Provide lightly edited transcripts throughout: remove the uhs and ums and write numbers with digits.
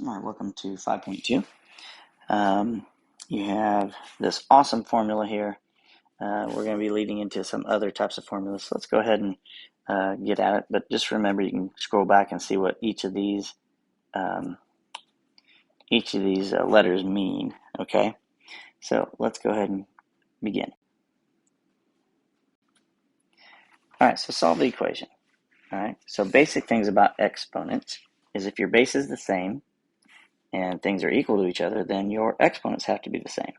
All right, welcome to 5.2. You have this awesome formula here. We're going to be leading into some other types of formulas. So let's go ahead and get at it. But just remember, you can scroll back and see what each of these letters mean. Okay, so let's go ahead and begin. All right, so solve the equation. All right, so basic things about exponents is if your base is the same and things are equal to each other, then your exponents have to be the same.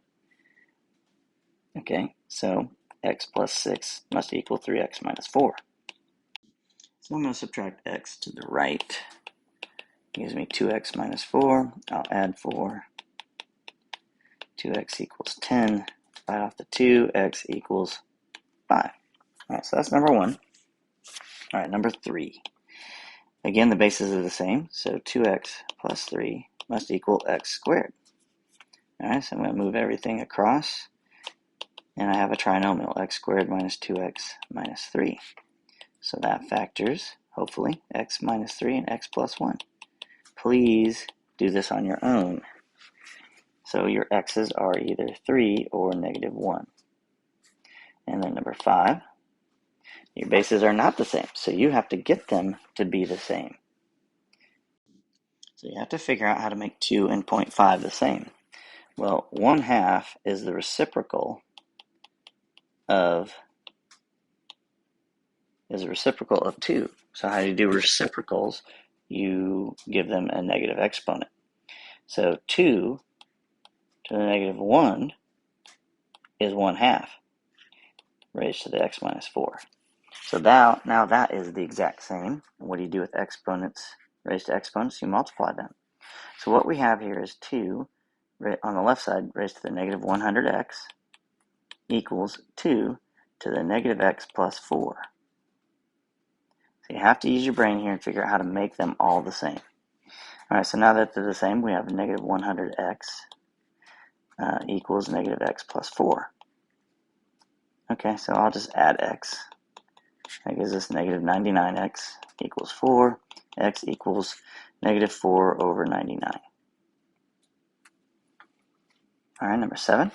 Okay, so x plus 6 must equal 3x minus 4. So I'm going to subtract x to the right. It gives me 2x minus 4. I'll add 4. 2x equals 10. Divide off the 2, x equals 5. All right, so that's number 1. All right, number 3. Again, the bases are the same, so 2x plus 3 must equal x squared. All right, so I'm going to move everything across, and I have a trinomial, x squared minus 2x minus 3. So that factors, hopefully, x minus 3 and x plus 1. Please do this on your own. So your x's are either 3 or negative 1. And then number 5, your bases are not the same, so you have to get them to be the same. So you have to figure out how to make 2 and 0.5 the same. Well, 1/2 is the reciprocal of 2. So how do you do reciprocals? You give them a negative exponent. So 2 to the negative 1 is 1/2 raised to the x minus 4. So now that is the exact same. And what do you do with exponents raised to exponents? You multiply them. So what we have here is 2 on the left side raised to the negative 100x equals 2 to the negative x plus 4. So you have to use your brain here and figure out how to make them all the same. All right, so now that they're the same, we have negative 100x equals negative x plus 4. Okay, so I'll just add x. That gives us negative 99x equals 4. X equals negative 4 over 99. All right, number 7.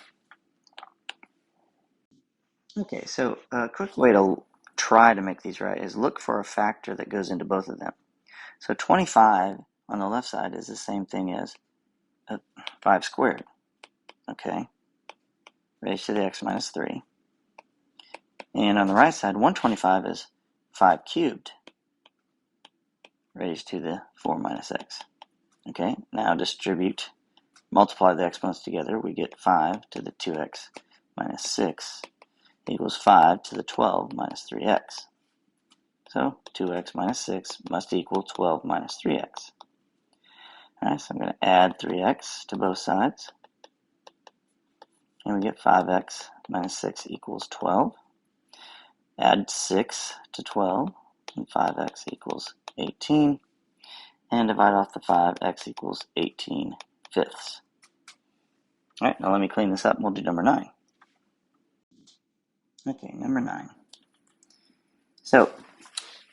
Okay, so a quick way to try to make these right is look for a factor that goes into both of them. So 25 on the left side is the same thing as 5 squared. Okay, raised to the x minus 3. And on the right side, 125 is 5 cubed raised to the 4 minus x. Okay, now multiply the exponents together. We get 5 to the 2x minus 6 equals 5 to the 12 minus 3x. So 2x minus 6 must equal 12 minus 3x. All right, so I'm going to add 3x to both sides. And we get 5x minus 6 equals 12. Add 6 to 12, and 5x equals 18. And divide off the 5, x equals 18 fifths. All right, now let me clean this up and we'll do number 9. Okay, number 9. So,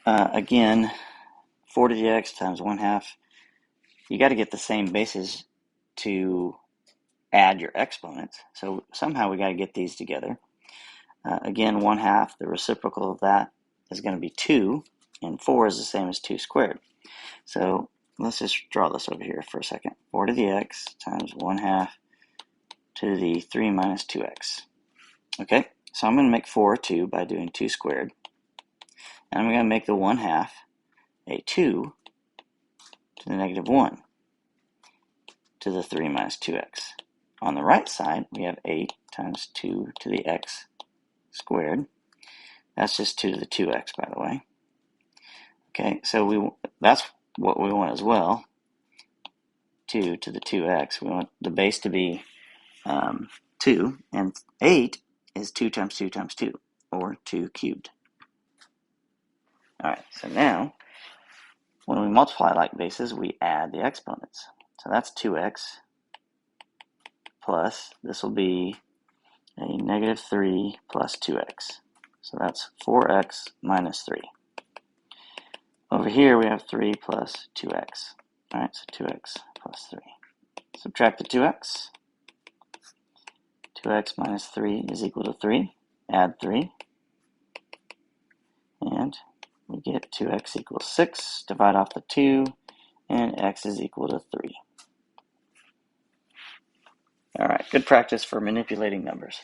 again, 4 to the x times 1/2. You got to get the same bases to add your exponents. So somehow we got to get these together. Again, 1/2, the reciprocal of that is going to be 2, and 4 is the same as 2 squared. So let's just draw this over here for a second. 4 to the x times 1/2 to the 3 minus 2x. Okay, so I'm going to make 4 a 2 by doing 2 squared. And I'm going to make the 1/2 a 2 to the negative 1 to the 3 minus 2x. On the right side, we have 8 times 2 to the x squared. That's just 2 to the 2x, by the way. Okay, so that's what we want as well. 2 to the 2x. We want the base to be 2, and 8 is 2 times 2 times 2, or 2 cubed. All right, so now, when we multiply like bases, we add the exponents. So that's 2x plus, this will be a negative 3 plus 2x. So that's 4x minus 3. Over here we have 3 plus 2x. All right, so 2x plus 3. Subtract the 2x. 2x minus 3 is equal to 3. Add 3. And we get 2x equals 6. Divide off the 2. And x is equal to 3. All right, good practice for manipulating numbers.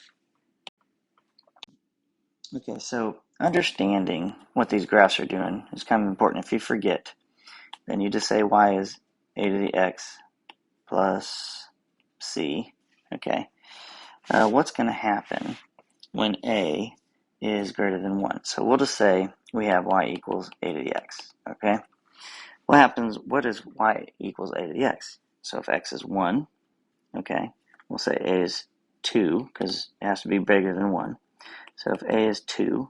Okay, so understanding what these graphs are doing is kind of important. If you forget, then you just say y is a to the x plus c. Okay, what's going to happen when a is greater than 1? So we'll just say we have y equals a to the x. Okay, what is y equals a to the x? So if x is 1, okay, we'll say a is 2 because it has to be bigger than 1. So if a is 2,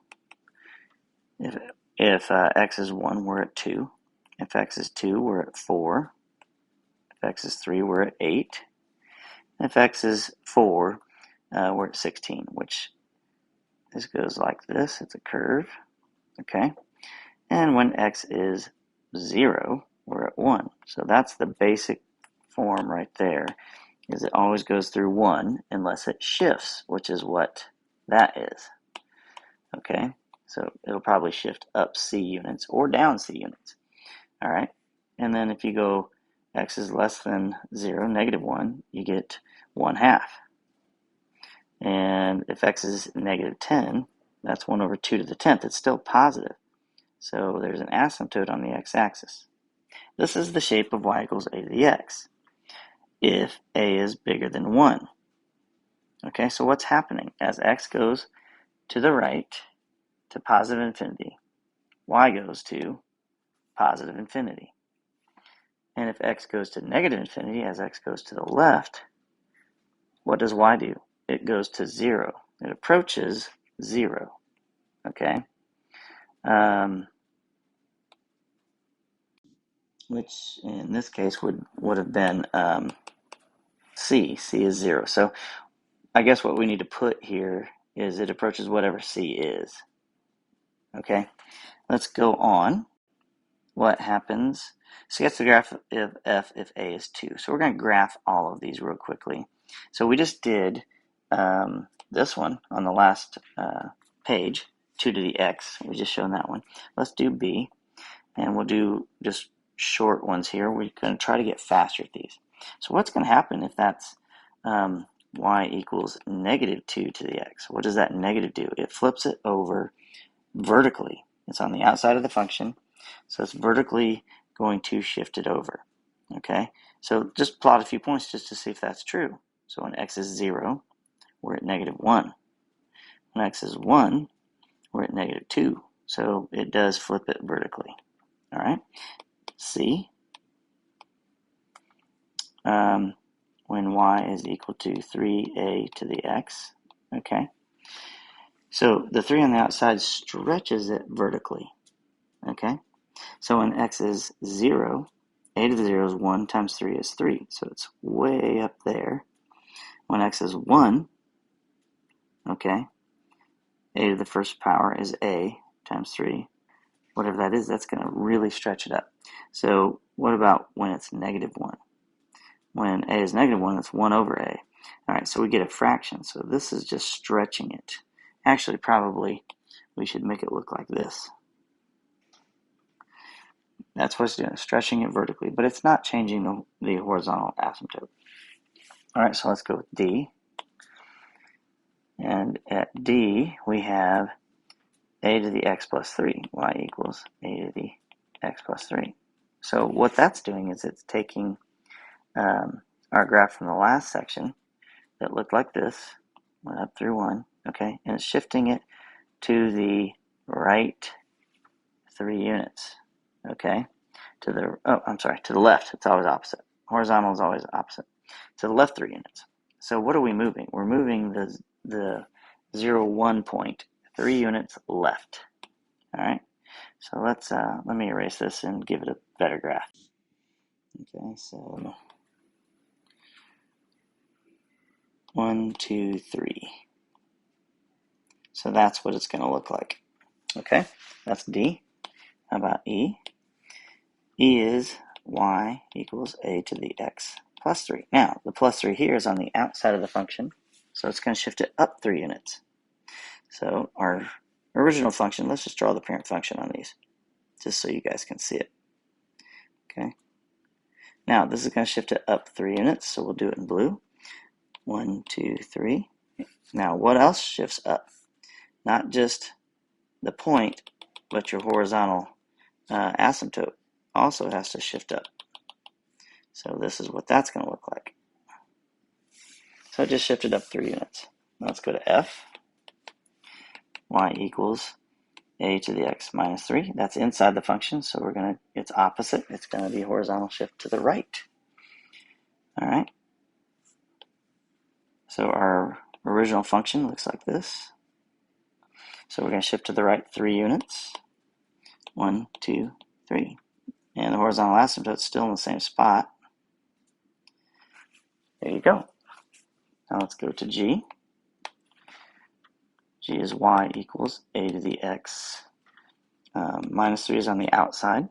if x is 1, we're at 2. If x is 2, we're at 4. If x is 3, we're at 8. If x is 4, we're at 16, which this goes like this. It's a curve, okay? And when x is 0, we're at 1. So that's the basic form right there, is it always goes through 1 unless it shifts, which is what that is, okay? So it'll probably shift up c units or down c units, all right? And then if you go x is less than 0, negative 1, you get 1/2. And if x is negative 10, that's 1 over 2 to the 10th. It's still positive. So there's an asymptote on the x-axis. This is the shape of y equals a to the x if a is bigger than 1. Okay, so what's happening? As x goes to the right to positive infinity, y goes to positive infinity. And if x goes to negative infinity, as x goes to the left, what does y do? It goes to 0. It approaches 0. Okay? Which in this case would have been c. C is 0. So I guess what we need to put here is it approaches whatever c is. Okay? Let's go on. What happens? So that's the graph of f if a is 2. So we're going to graph all of these real quickly. So we just did this one on the last page, 2 to the x. We just shown that one. Let's do b, and we'll do just short ones here. We're going to try to get faster at these. So what's going to happen if that's y equals negative 2 to the x? What does that negative do? It flips it over vertically. It's on the outside of the function, so it's vertically going to shift it over. Okay, so just plot a few points just to see if that's true. So when x is 0, we're at negative 1. When x is 1, we're at negative 2. So it does flip it vertically. All right, C. When y is equal to 3a to the x. Okay, so the 3 on the outside stretches it vertically. Okay, so when x is 0, a to the 0 is 1 times 3 is 3. So it's way up there. When x is 1, okay, a to the first power is a times 3. Whatever that is, that's going to really stretch it up. So what about when it's negative 1? When a is negative 1, it's 1 over a. All right, so we get a fraction. So this is just stretching it. Actually, probably we should make it look like this. That's what it's doing, stretching it vertically, but it's not changing the horizontal asymptote. All right, so let's go with D. And at D, we have a to the x plus 3. Y equals a to the x plus 3. So what that's doing is it's taking our graph from the last section that looked like this, went up through 1, okay, and it's shifting it to the right 3 units, okay, to the left. It's always opposite. Horizontal is always opposite. To the left 3 units. So what are we moving? We're moving the 0, 1 point 3 units left. All right, so let me erase this and give it a better graph. Okay, so 1, 2, 3. So that's what it's going to look like. Okay, that's D. How about E? E is y equals a to the x plus 3. Now, the plus 3 here is on the outside of the function, so it's going to shift it up 3 units. So our original function, let's just draw the parent function on these, just so you guys can see it. Okay. Now, this is going to shift it up 3 units, so we'll do it in blue. 1, 2, 3. Now, what else shifts up? Not just the point, but your horizontal asymptote also has to shift up. So this is what that's going to look like. So it just shifted up 3 units. Let's go to f. Y equals a to the x minus 3. That's inside the function, so it's opposite. It's going to be horizontal shift to the right. All right. So our original function looks like this. So we're going to shift to the right 3 units. 1, 2, 3. And the horizontal asymptote is still in the same spot. There you go. Now let's go to g. G is y equals a to the x. Minus 3 is on the outside.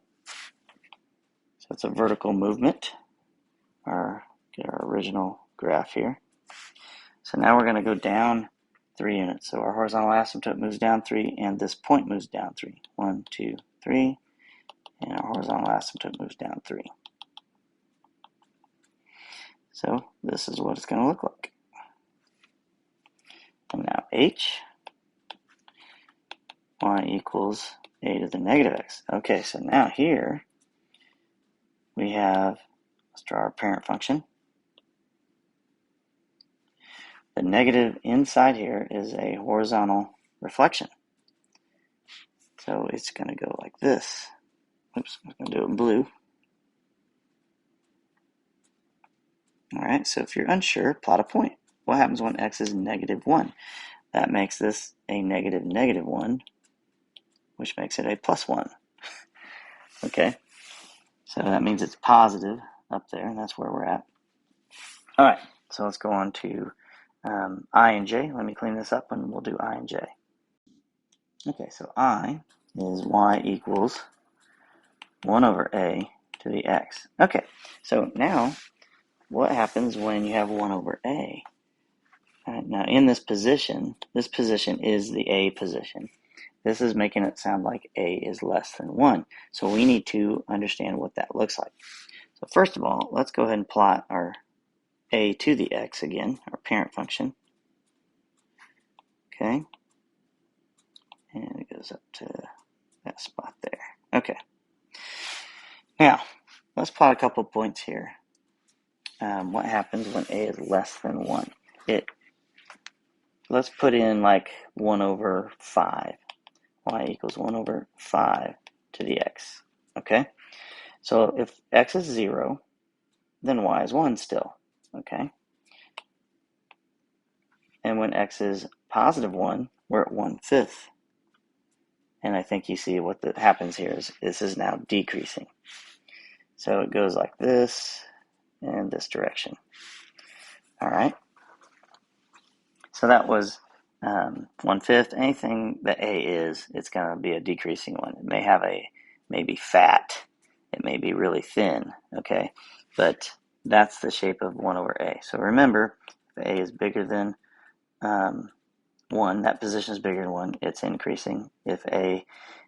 So it's a vertical movement. Get our original graph here. So now we're going to go down 3 units. So our horizontal asymptote moves down 3, and this point moves down 3. 1, 2, 3. And our horizontal asymptote moves down 3. So this is what it's going to look like. And now h, y equals a to the negative x. Okay, so now here we have, let's draw our parent function. The negative inside here is a horizontal reflection. So it's going to go like this. Oops, I'm going to do it in blue. All right, so if you're unsure, plot a point. What happens when x is negative 1? That makes this a negative 1, which makes it a plus 1. Okay, so that means it's positive up there, and that's where we're at. All right, so let's go on to I and j. Let me clean this up, and we'll do I and j. Okay, so I is y equals 1 over a to the x. Okay, so now what happens when you have 1 over a? Now in this position is the a position. This is making it sound like a is less than 1. So we need to understand what that looks like. So first of all, let's go ahead and plot our a to the x again, our parent function. Okay. And it goes up to that spot there. Okay. Now, let's plot a couple points here. What happens when a is less than 1? Let's put in like 1 over 5. Y equals 1 over 5 to the x. Okay? So if x is 0, then y is 1 still. Okay? And when x is positive 1, we're at 1/5. And I think you see what happens here is this is now decreasing. So it goes like this and this direction. All right? So that was 1/5. Anything that a is, it's going to be a decreasing one. It may be fat. It may be really thin, okay? But that's the shape of 1 over a. So remember, if a is bigger than 1, that position is bigger than 1, it's increasing. If a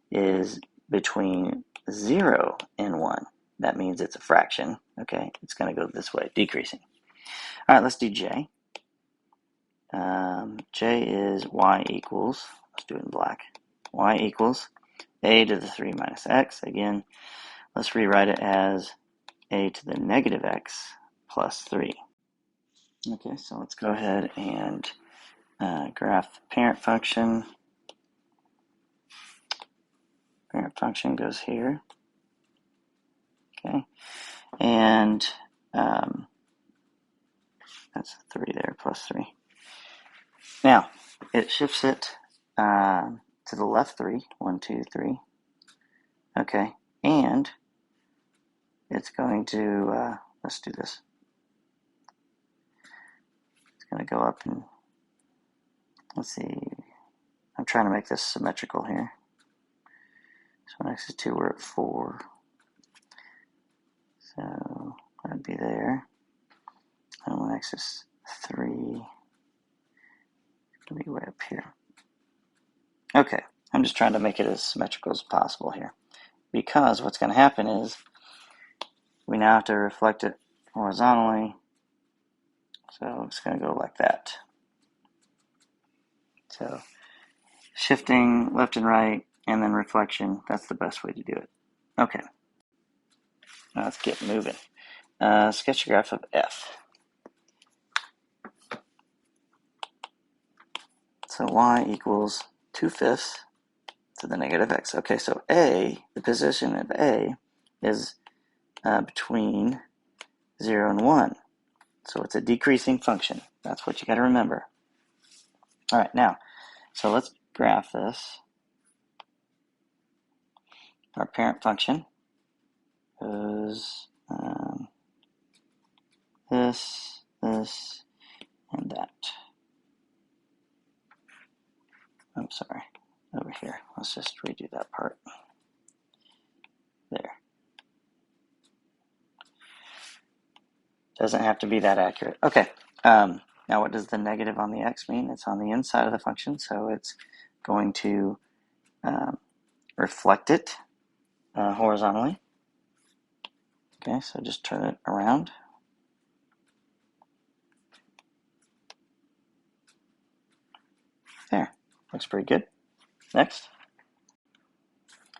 is between 0 and 1, that means it's a fraction, okay? It's going to go this way, decreasing. All right, let's do j. J is y equals, let's do it in black, y equals a to the 3 minus x. Again, let's rewrite it as a to the negative x plus 3. Okay, so let's go ahead and graph the parent function. Parent function goes here. Okay, and that's 3 there, plus 3. Now, it shifts it to the left 3, 1, 2, 3. Okay, and it's going to, let's do this. It's going to go up and, let's see, I'm trying to make this symmetrical here. So when x is 2, we're at 4. So that'd be there. And when x is 3, it'll be way up here. Okay, I'm just trying to make it as symmetrical as possible here. Because what's going to happen is we now have to reflect it horizontally. So it's going to go like that. So shifting left and right, and then reflection, that's the best way to do it. Okay, now let's get moving. Sketch a graph of f. So y equals 2/5 to the negative x. Okay, so a, the position of a, is between 0 and 1. So it's a decreasing function. That's what you got to remember. All right, now, so let's graph this. Our parent function is this, and that. I'm sorry, over here. Let's just redo that part. There. Doesn't have to be that accurate. Okay, now what does the negative on the x mean? It's on the inside of the function, so it's going to reflect it horizontally. Okay, so just turn it around. There, looks pretty good. Next.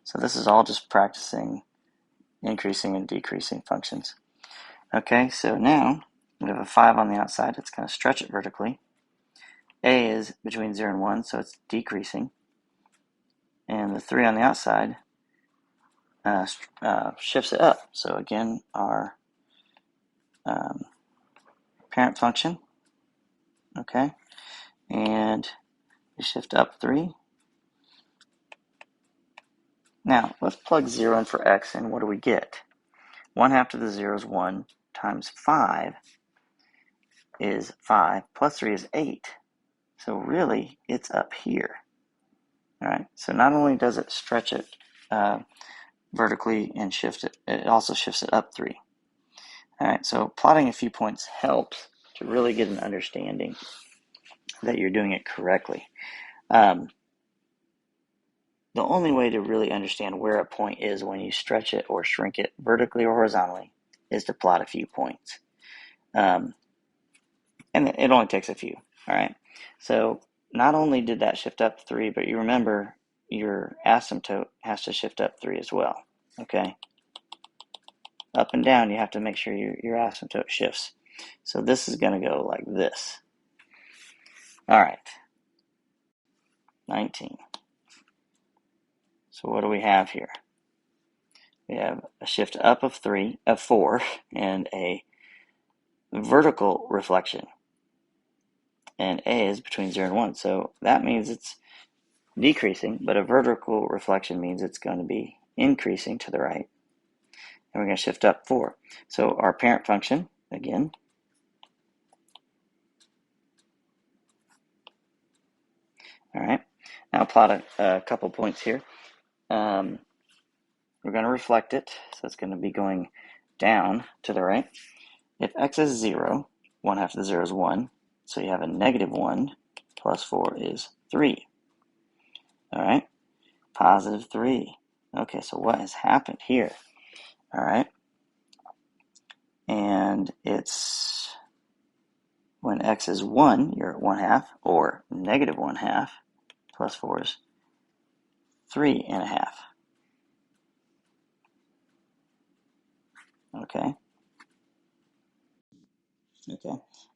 So this is all just practicing increasing and decreasing functions. Okay, so now we have a 5 on the outside. It's going to stretch it vertically. A is between 0 and 1, so it's decreasing. And the 3 on the outside shifts it up. So again, our parent function, okay, and we shift up 3. Now, let's plug 0 in for x, and what do we get? 1/2 to the 0 is 1, times 5 is 5, plus 3 is 8. So really, it's up here. All right, so not only does it stretch it vertically and shift it, it also shifts it up 3. All right, so plotting a few points helps to really get an understanding that you're doing it correctly. The only way to really understand where a point is when you stretch it or shrink it vertically or horizontally is to plot a few points. And it only takes a few, all right? So not only did that shift up 3, but you remember your asymptote has to shift up 3 as well, okay? Up and down, you have to make sure your asymptote shifts. So this is going to go like this. All right, 19. So what do we have here? We have a shift up of 4, and a vertical reflection. And A is between 0 and 1. So that means it's decreasing, but a vertical reflection means it's going to be increasing to the right. And we're going to shift up 4. So our parent function, again, all right. Now plot a couple points here. We're going to reflect it, so it's going to be going down to the right. If x is 0, 1/2 of the 0 is 1, so you have a negative 1 plus 4 is 3. All right, positive 3. Okay, so what has happened here? All right, and it's when x is 1, you're at 1/2, or negative 1/2 plus 4 is 3.5. Okay. Okay,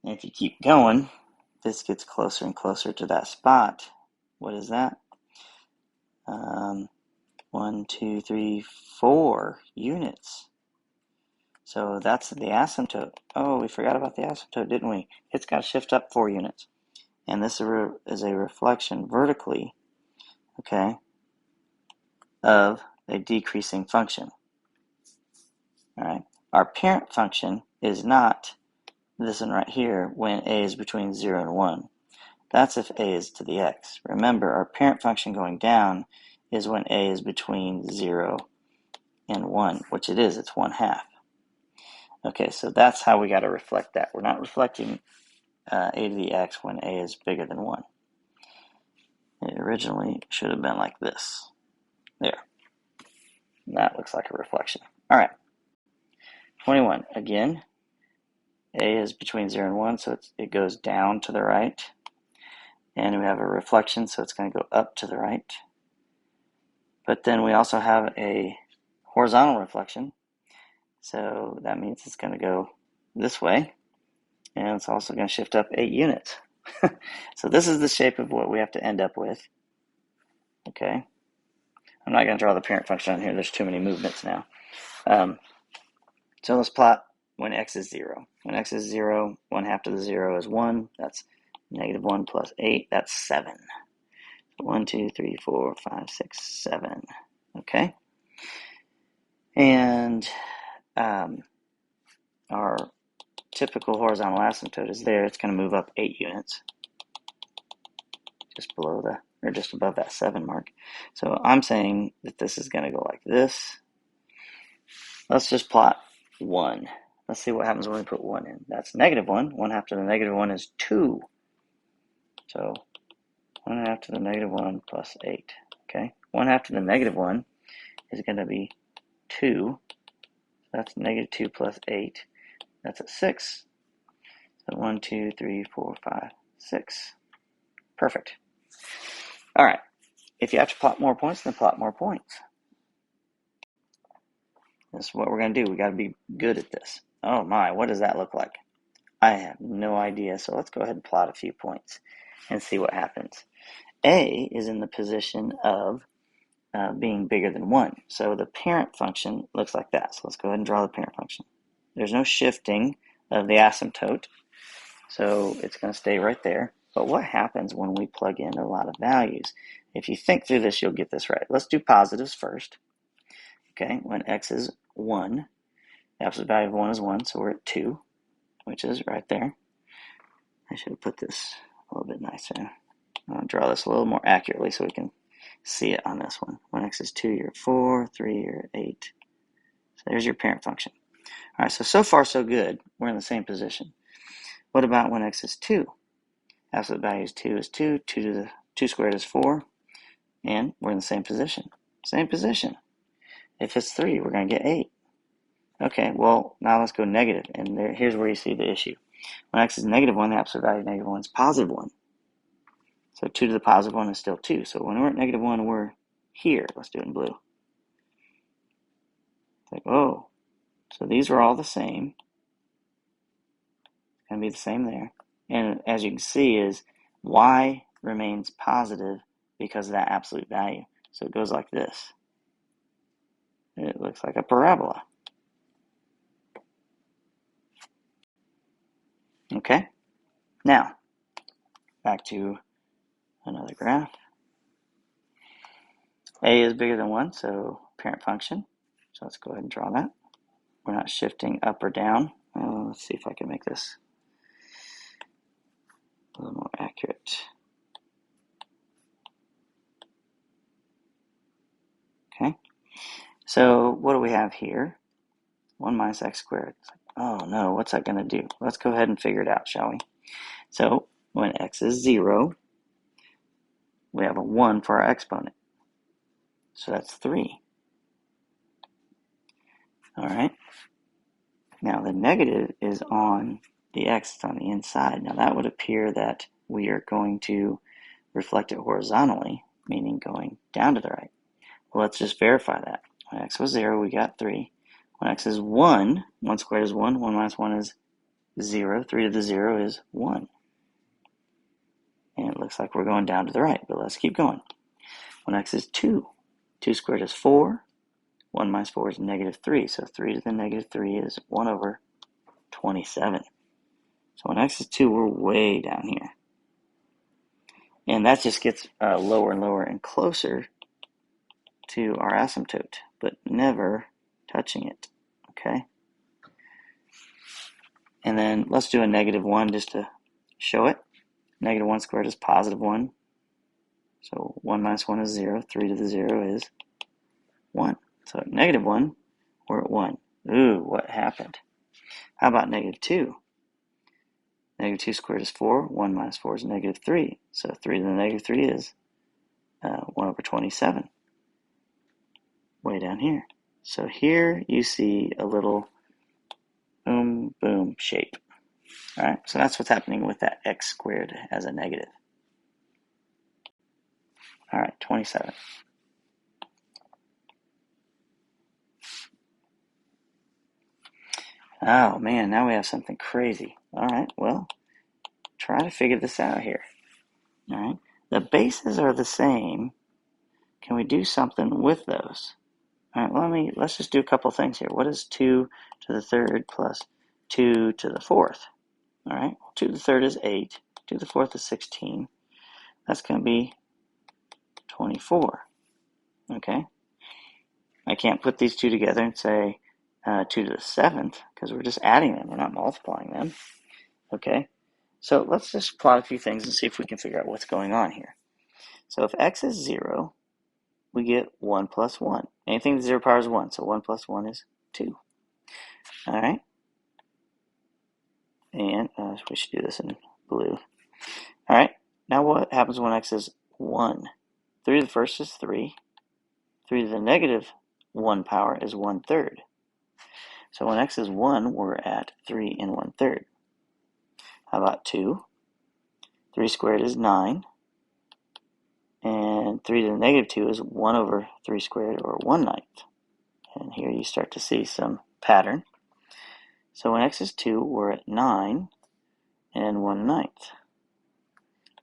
and if you keep going, this gets closer and closer to that spot. What is that? 1, 2, 3, 4 units. So that's the asymptote. Oh, we forgot about the asymptote, didn't we? It's got to shift up 4 units. And this is a reflection vertically, okay, of a decreasing function. All right. Our parent function is not this one right here when a is between 0 and 1. That's if a is to the x. Remember, our parent function going down is when a is between 0 and 1, which it is. It's 1/2. Okay, so that's how we got to reflect that. We're not reflecting a to the x when a is bigger than 1. It originally should have been like this. There. That looks like a reflection. All right. 21. Again, a is between 0 and 1, so it goes down to the right. And we have a reflection, so it's going to go up to the right. But then we also have a horizontal reflection, so that means it's going to go this way, and it's also going to shift up 8 units. So this is the shape of what we have to end up with. Okay, I'm not going to draw the parent function on here. There's too many movements now. So let's plot when x is 0. When x is 0, 1/2 to the 0 is 1. That's -1 plus 8. That's 7. 1, 2, 3, 4, 5, 6, 7. Okay. And our typical horizontal asymptote is there. It's going to move up 8 units, just below or just above that 7 mark. So I'm saying that this is going to go like this. Let's just plot 1. Let's see what happens when we put 1 in. That's -1. 1/2 to the -1 is 2. So 1/2 to the -1 plus 8. Okay, 1/2 to the -1 is going to be 2. That's -2 plus 8. That's a 6. So 1, 2, 3, 4, 5, 6. Perfect. All right. If you have to plot more points, then plot more points. This is what we're going to do. We got to be good at this. Oh my, what does that look like? I have no idea. So let's go ahead and plot a few points and see what happens. A is in the position of being bigger than 1. So the parent function looks like that. So let's go ahead and draw the parent function. There's no shifting of the asymptote, so it's going to stay right there. But what happens when we plug in a lot of values? If you think through this, you'll get this right. Let's do positives first. Okay, when x is 1, the absolute value of 1 is 1, so we're at 2, which is right there. I should have put this a little bit nicer. I'll draw this a little more accurately so we can see it on this one. When x is 2, you're at 4, 3, you're at 8. So there's your parent function. All right, so far so good. We're in the same position. What about when x is 2? Absolute value is 2 is 2. 2 to the 2 squared is 4. And we're in the same position. Same position. If it's 3, we're going to get 8. Okay, well, now let's go negative. And here's where you see the issue. When x is -1, the absolute value of -1 is +1. So 2 to the +1 is still 2. So when we're at -1, we're here. Let's do it in blue. It's like, oh, so these are all the same. It's going to be the same there. And as you can see is y remains positive because of that absolute value. So it goes like this. It looks like a parabola. Okay, now back to another graph. A is bigger than 1, so parent function. So let's go ahead and draw that. We're not shifting up or down. Let's see if I can make this a little more accurate. Okay, so what do we have here? 1 minus x squared. Oh no, what's that going to do? Let's go ahead and figure it out, shall we? So when x is 0, we have a 1 for our exponent. So that's 3. All right. Now the negative is on the x, it's on the inside. Now that would appear that we are going to reflect it horizontally, meaning going down to the right. Well, let's just verify that. When x was 0, we got 3. When x is 1, 1 squared is 1, 1 minus 1 is 0, 3 to the 0 is 1. And it looks like we're going down to the right, but let's keep going. When x is 2, 2 squared is 4, 1 minus 4 is -3, so 3 to the -3 is 1 over 27. So when x is 2, we're way down here. And that just gets lower and lower and closer to our asymptote, but never touching it, okay? And then let's do a -1 just to show it. -1 squared is +1. So 1 minus 1 is 0. 3 to the 0 is 1. So at -1, we're at 1. Ooh, what happened? How about negative 2? Negative 2 squared is 4. 1 minus 4 is negative 3. So 3 to the negative 3 is 1 over 27. Way down here. So here you see a little boom, boom shape. All right, so that's what's happening with that x squared as a negative. All right, 27. Oh man, now we have something crazy. All right, well, try to figure this out here. All right, the bases are the same. Can we do something with those? All right, let's just do a couple things here. What is 2 to the third plus 2 to the fourth? All right, 2 to the third is 8. 2 to the fourth is 16. That's going to be 24. Okay, I can't put these two together and say 2 to the seventh because we're just adding them. We're not multiplying them. Okay, so let's just plot a few things and see if we can figure out what's going on here. So if x is 0, we get 1 plus 1. Anything to the 0 power is 1, so 1 plus 1 is 2. All right, and we should do this in blue. All right, now what happens when x is 1? 3 to the first is 3. 3 to the negative 1 power is 1/3. So when x is 1, we're at 3 and 1/3. How about 2? 3 squared is 9. And 3 to the negative 2 is 1 over 3 squared, or 1/9. And here you start to see some pattern. So when x is 2, we're at 9 and 1/9.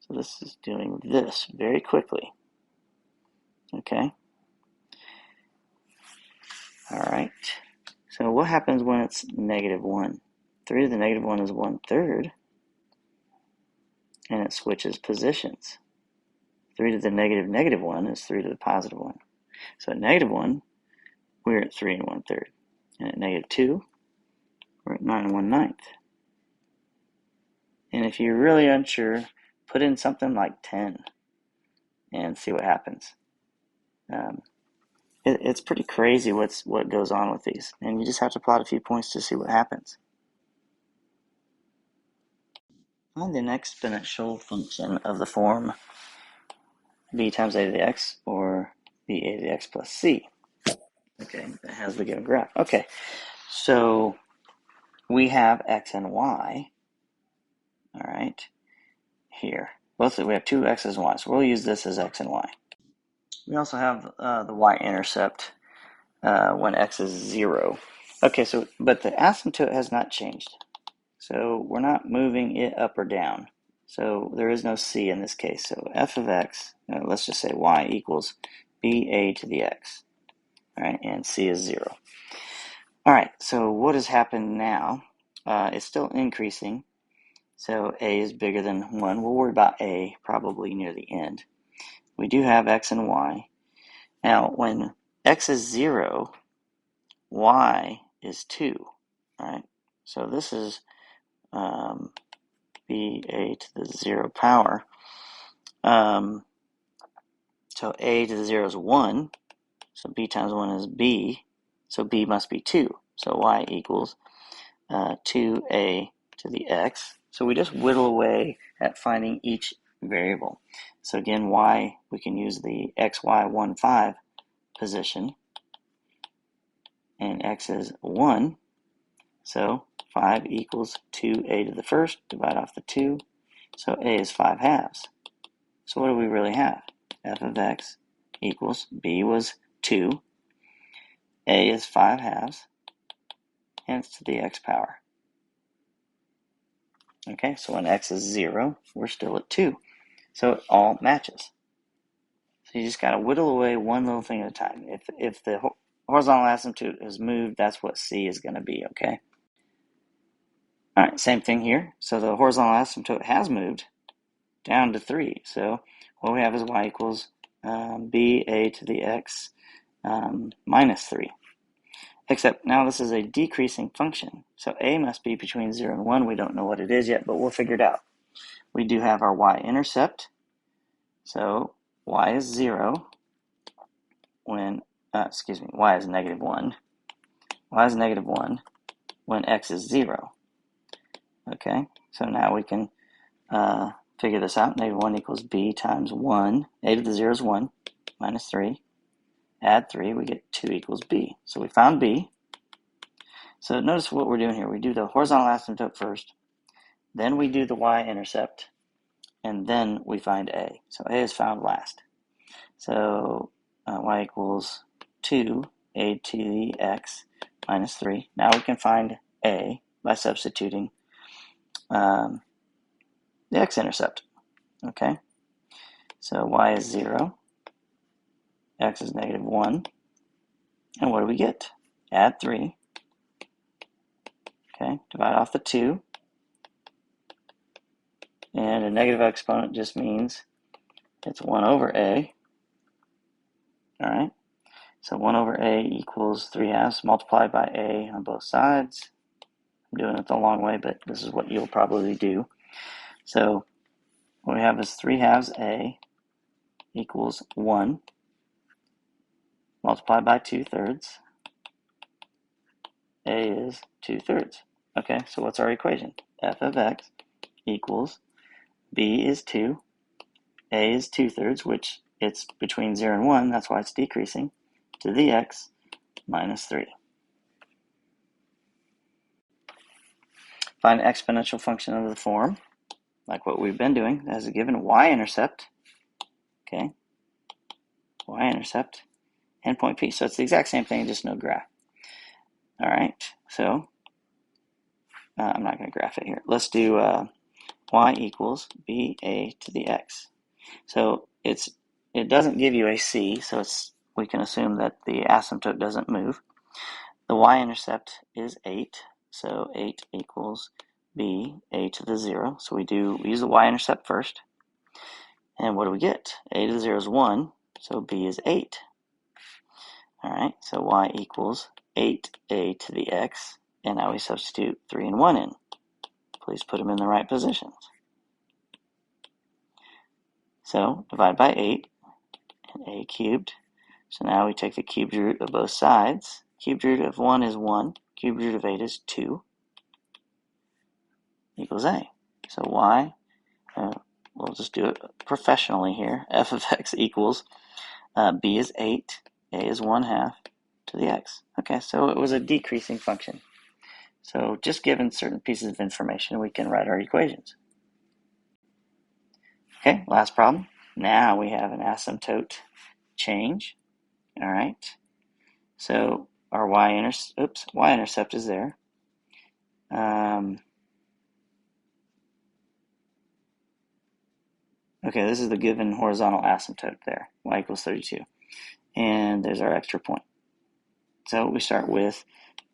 So this is doing this very quickly. Okay? All right. So what happens when it's negative 1? 3 to the negative 1 is 1/3. And it switches positions. 3 to the negative 1 is 3 to the positive 1. So at negative 1, we're at 3 and 1/3. And at negative 2, we're at 9 and 1/9. And if you're really unsure, put in something like 10 and see what happens. It's pretty crazy what goes on with these. And you just have to plot a few points to see what happens. Find an exponential function of the form b times a to the x, or b a to the x plus c. Okay, that has the given graph. Okay, so we have x and y, all right, here. We have two x's and y, so we'll use this as x and y. We also have the y-intercept when x is 0. Okay, so but the asymptote has not changed. So we're not moving it up or down. So there is no c in this case. So f of x, let's just say y equals ba to the x. All right, and c is 0. All right, so what has happened now? It's still increasing. So a is bigger than 1. We'll worry about a probably near the end. We do have x and y. Now, when x is 0, y is 2. All right, so this is ba to the 0 power. So a to the 0 is 1. So b times 1 is b. So b must be 2. So y equals 2a to the x. So we just whittle away at finding each variable. So again, y, we can use the xy 1, 5 position. And x is 1. So 5 equals 2a to the first. Divide off the 2. So a is 5 halves. So what do we really have? F of x equals, b was 2. A is 5 halves. And it's to the x power. Okay, so when x is 0, we're still at 2. So it all matches. So you just got to whittle away one little thing at a time. If the horizontal asymptote is moved, that's what c is going to be, okay? All right, same thing here. So the horizontal asymptote has moved down to 3. So what we have is y equals ba to the x minus 3. Except now this is a decreasing function. So a must be between 0 and 1. We don't know what it is yet, but we'll figure it out. We do have our y-intercept. So y is 0 when, y is negative 1. Y is negative 1 when x is 0. Okay, so now we can figure this out. Negative 1 equals b times 1. A to the 0 is 1, minus 3. Add 3, we get 2 equals b. So we found b. So notice what we're doing here. We do the horizontal asymptote first, then we do the y-intercept, and then we find a. So a is found last. So y equals 2, a to the x minus 3. Now we can find a by substituting the x-intercept. Okay, so y is 0, x is negative 1, and what do we get? Add 3. Okay, divide off the 2, and a negative exponent just means it's 1 over a. Alright, so 1 over a equals 3/2 multiplied by a on both sides. I'm doing it the long way, but this is what you'll probably do. So what we have is 3/2 a equals 1 multiplied by 2/3. A is 2/3. Okay, so what's our equation? F of x equals b is 2, a is 2/3, which it's between 0 and 1, that's why it's decreasing, to the x minus 3. Find an exponential function of the form, like what we've been doing, as a given y-intercept, okay, y-intercept, and point P. So it's the exact same thing, just no graph. All right, so I'm not going to graph it here. Let's do y equals ba to the x. So it doesn't give you a c, so we can assume that the asymptote doesn't move. The y-intercept is 8, so 8 equals b a to the 0. So we use the y-intercept first. And what do we get? A to the 0 is 1, so b is 8. All right, so y equals 8a to the x, and now we substitute 3 and 1 in. Please put them in the right positions. So divide by 8, and a cubed. So now we take the cubed root of both sides. Cubed root of 1 is 1, cubed root of 8 is 2, equals a. So y, we'll just do it professionally here, f of x equals, b is 8, a is 1/2 to the x. Okay, so it was a decreasing function. So just given certain pieces of information, we can write our equations. Okay, last problem. Now we have an asymptote change. All right, so our y-intercept is there. Okay, this is the given horizontal asymptote there, y equals 32. And there's our extra point. So we start with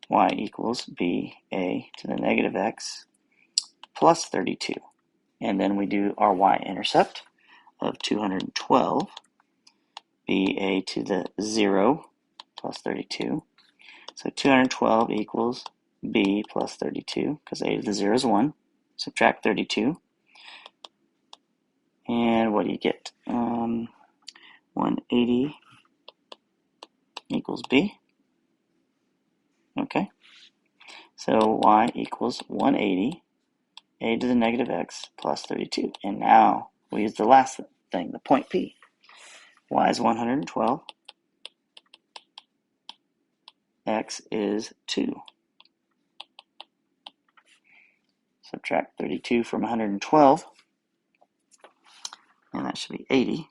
y equals b a to the negative x plus 32. And then we do our y-intercept of 212, b a to the 0 plus 32. So 212 equals b plus 32, because a to the 0 is 1. Subtract 32. And what do you get? 180 equals b. Okay. So y equals 180, a to the negative x plus 32. And now we use the last thing, the point P. Y is 112. X is 2. Subtract 32 from 112, and that should be 80.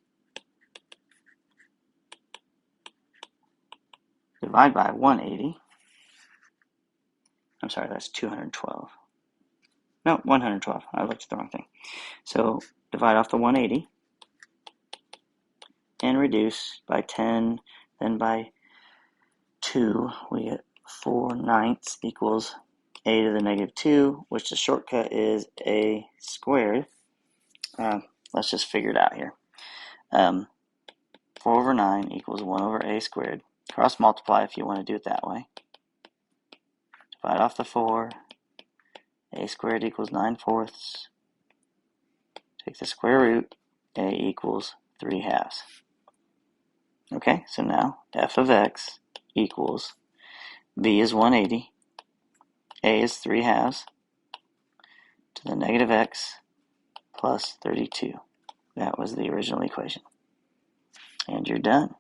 Divide by 180. I'm sorry, that's 212. No, 112. I looked at the wrong thing. So divide off the 180 and reduce by 10, then by 2. We get 4/9 equals a to the negative 2, which the shortcut is a squared. Let's just figure it out here. 4/9 equals 1 over a squared. Cross multiply if you want to do it that way. Divide off the 4. A squared equals 9/4. Take the square root. A equals 3/2. Okay, so now f of x equals b is 180. a is 3 halves to the negative x plus 32. That was the original equation. And you're done.